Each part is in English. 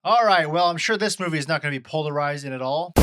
All right, well, I'm sure this movie is not going to be polarizing at all.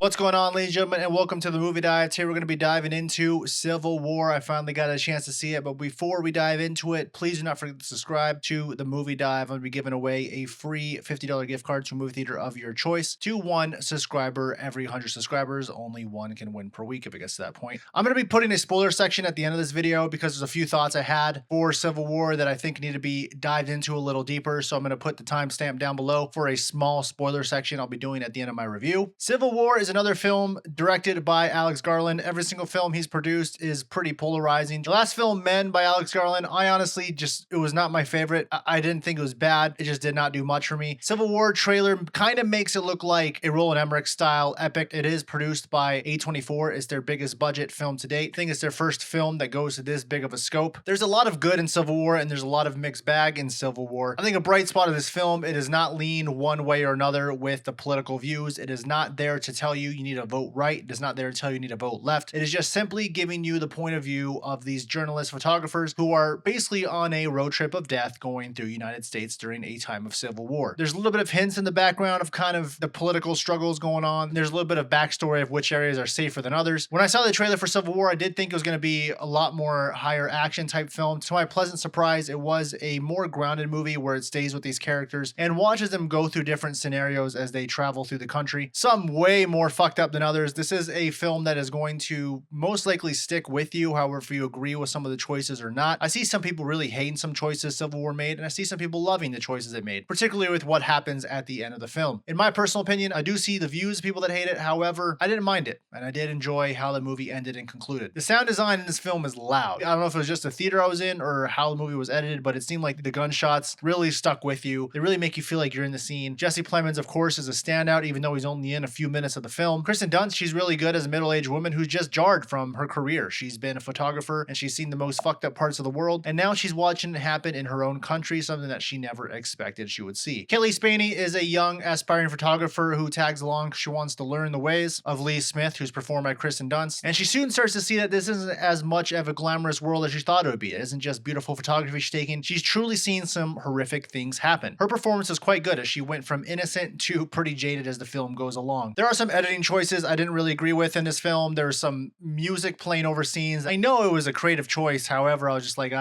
What's going on, ladies and gentlemen, and welcome to the Movie Dive. Today we're going to be diving into Civil War. I finally got a chance to see it, but before we dive into it, please do not forget to subscribe to the Movie Dive. I'm going to be giving away a free $50 gift card to a movie theater of your choice to one subscriber every 100 subscribers. Only one can win per week if it gets to that point. I'm going to be putting a spoiler section at the end of this video because there's a few thoughts I had for Civil War that I think need to be dived into a little deeper. So I'm going to put the timestamp down below for a small spoiler section I'll be doing at the end of my review. Civil War is another film directed by Alex Garland. Every single film he's produced is pretty polarizing. The last film, Men, by Alex Garland, I honestly it was not my favorite. I didn't think it was bad. It just did not do much for me. Civil War trailer kind of makes it look like a Roland Emmerich style epic. It is produced by A24. It's their biggest budget film to date. I think it's their first film that goes to this big of a scope. There's a lot of good in Civil War and there's a lot of mixed bag in Civil War. I think a bright spot of this film, it does not lean one way or another with the political views. It is not there to tell you need to vote right. It is not there to tell you need to vote left. It is just simply giving you the point of view of these journalist photographers who are basically on a road trip of death going through the United States during a time of civil war. There's a little bit of hints in the background of kind of the political struggles going on. There's a little bit of backstory of which areas are safer than others. When I saw the trailer for Civil War, I did think it was going to be a lot more higher action type film. To my pleasant surprise, it was a more grounded movie where it stays with these characters and watches them go through different scenarios as they travel through the country. Some way more fucked up than others. This is a film that is going to most likely stick with you, however, if you agree with some of the choices or not. I see some people really hating some choices Civil War made, and I see some people loving the choices it made, particularly with what happens at the end of the film. In my personal opinion, I do see the views of people that hate it. However, I didn't mind it, and I did enjoy how the movie ended and concluded. The sound design in this film is loud. I don't know if it was just the theater I was in or how the movie was edited, but it seemed like the gunshots really stuck with you. They really make you feel like you're in the scene. Jesse Plemons, of course, is a standout, even though he's only in a few minutes of the film. Kristen Dunst, she's really good as a middle-aged woman who's just jarred from her career. She's been a photographer and she's seen the most fucked up parts of the world, and now she's watching it happen in her own country, something that she never expected she would see. Kelly Spaney is a young aspiring photographer who tags along because she wants to learn the ways of Lee Smith, who's performed by Kristen Dunst, and she soon starts to see that this isn't as much of a glamorous world as she thought it would be. It isn't just beautiful photography she's taking. She's truly seen some horrific things happen. Her performance is quite good as she went from innocent to pretty jaded as the film goes along. There are some editing choices I didn't really agree with in this film. There's some music playing over scenes. I know it was a creative choice. However, I was just like,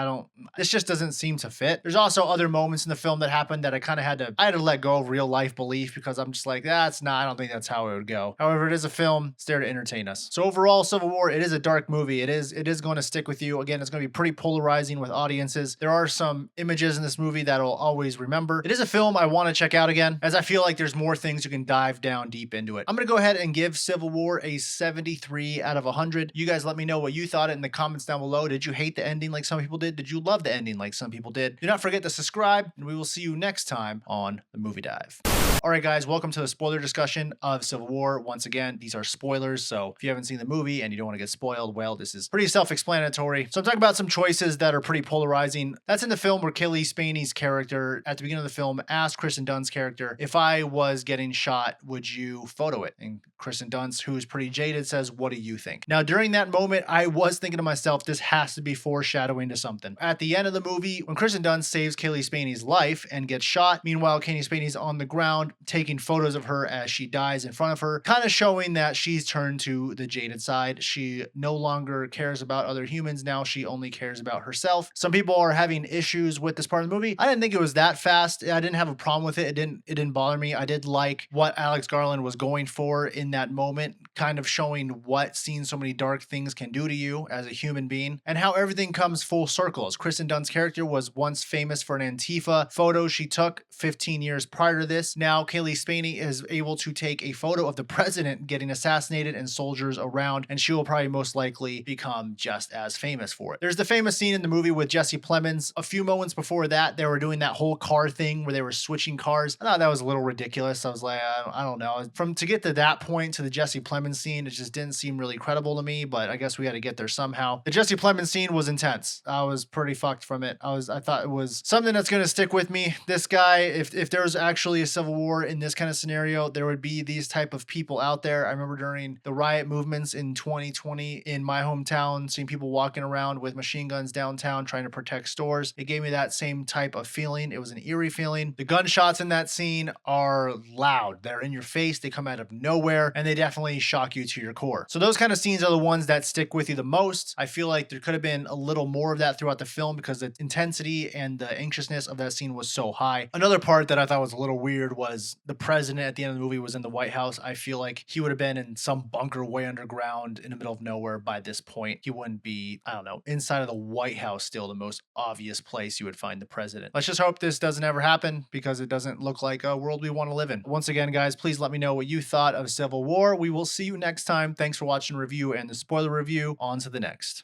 this just doesn't seem to fit. There's also other moments in the film that happened that I had to let go of real life belief because I'm just like, I don't think that's how it would go. However, it is a film. It's there to entertain us. So overall, Civil War, it is a dark movie. It is going to stick with you. Again, it's going to be pretty polarizing with audiences. There are some images in this movie that I'll always remember. It is a film I want to check out again, as I feel like there's more things you can dive down deep into it. I'm going to go ahead and give Civil War a 73 out of 100. You guys let me know what you thought in the comments down below. Did you hate the ending like some people did? Did you love the ending like some people did? Do not forget to subscribe, and we will see you next time on the Movie Dive. All right, guys, welcome to the spoiler discussion of Civil War. Once again, these are spoilers, so if you haven't seen the movie and you don't want to get spoiled, well, this is pretty self-explanatory. So I'm talking about some choices that are pretty polarizing. That's in the film where Kelly Spaney's character, at the beginning of the film, asked Kristen Dunst's character, if I was getting shot, would you photo it? And Kristen Dunst, who is pretty jaded, says, what do you think? Now, during that moment, I was thinking to myself, this has to be foreshadowing to something. At the end of the movie, when Kristen Dunst saves Kelly Spaney's life and gets shot, meanwhile, Kelly Spaney's on the ground taking photos of her as she dies in front of her, kind of showing that she's turned to the jaded side. She no longer cares about other humans. Now she only cares about herself. Some people are having issues with this part of the movie. I didn't think it was that fast. I didn't have a problem with it. It didn't bother me. I did like what Alex Garland was going for in that moment, kind of showing what seeing so many dark things can do to you as a human being, and how everything comes full circle. As Kristen Dunst's character was once famous for an Antifa photo she took 15 years prior to this. Now Kelly Spaney is able to take a photo of the president getting assassinated and soldiers around, and she will probably most likely become just as famous for it. There's the famous scene in the movie with Jesse Plemons. A few moments before that, they were doing that whole car thing where they were switching cars. I thought that was a little ridiculous. I was like, I don't know. To get to that point to the Jesse Plemons scene, it just didn't seem really credible to me, but I guess we had to get there somehow. The Jesse Plemons scene was intense. I was pretty fucked from it. I thought it was something that's going to stick with me. This guy, if there was actually a civil war in this kind of scenario, there would be these type of people out there. I remember during the riot movements in 2020 in my hometown, seeing people walking around with machine guns downtown trying to protect stores. It gave me that same type of feeling. It was an eerie feeling. The gunshots in that scene are loud. They're in your face. They come out of nowhere, and they definitely shock you to your core. So those kind of scenes are the ones that stick with you the most. I feel like there could have been a little more of that throughout the film because the intensity and the anxiousness of that scene was so high. Another part that I thought was a little weird was the president at the end of the movie was in the White House. I feel like he would have been in some bunker way underground in the middle of nowhere by this point. He wouldn't be, I don't know, inside of the White House, still the most obvious place you would find the president. Let's just hope this doesn't ever happen because it doesn't look like a world we want to live in. Once again, guys, please let me know what you thought of Civil War. We will see you next time. Thanks for watching the review and the spoiler review. On to the next.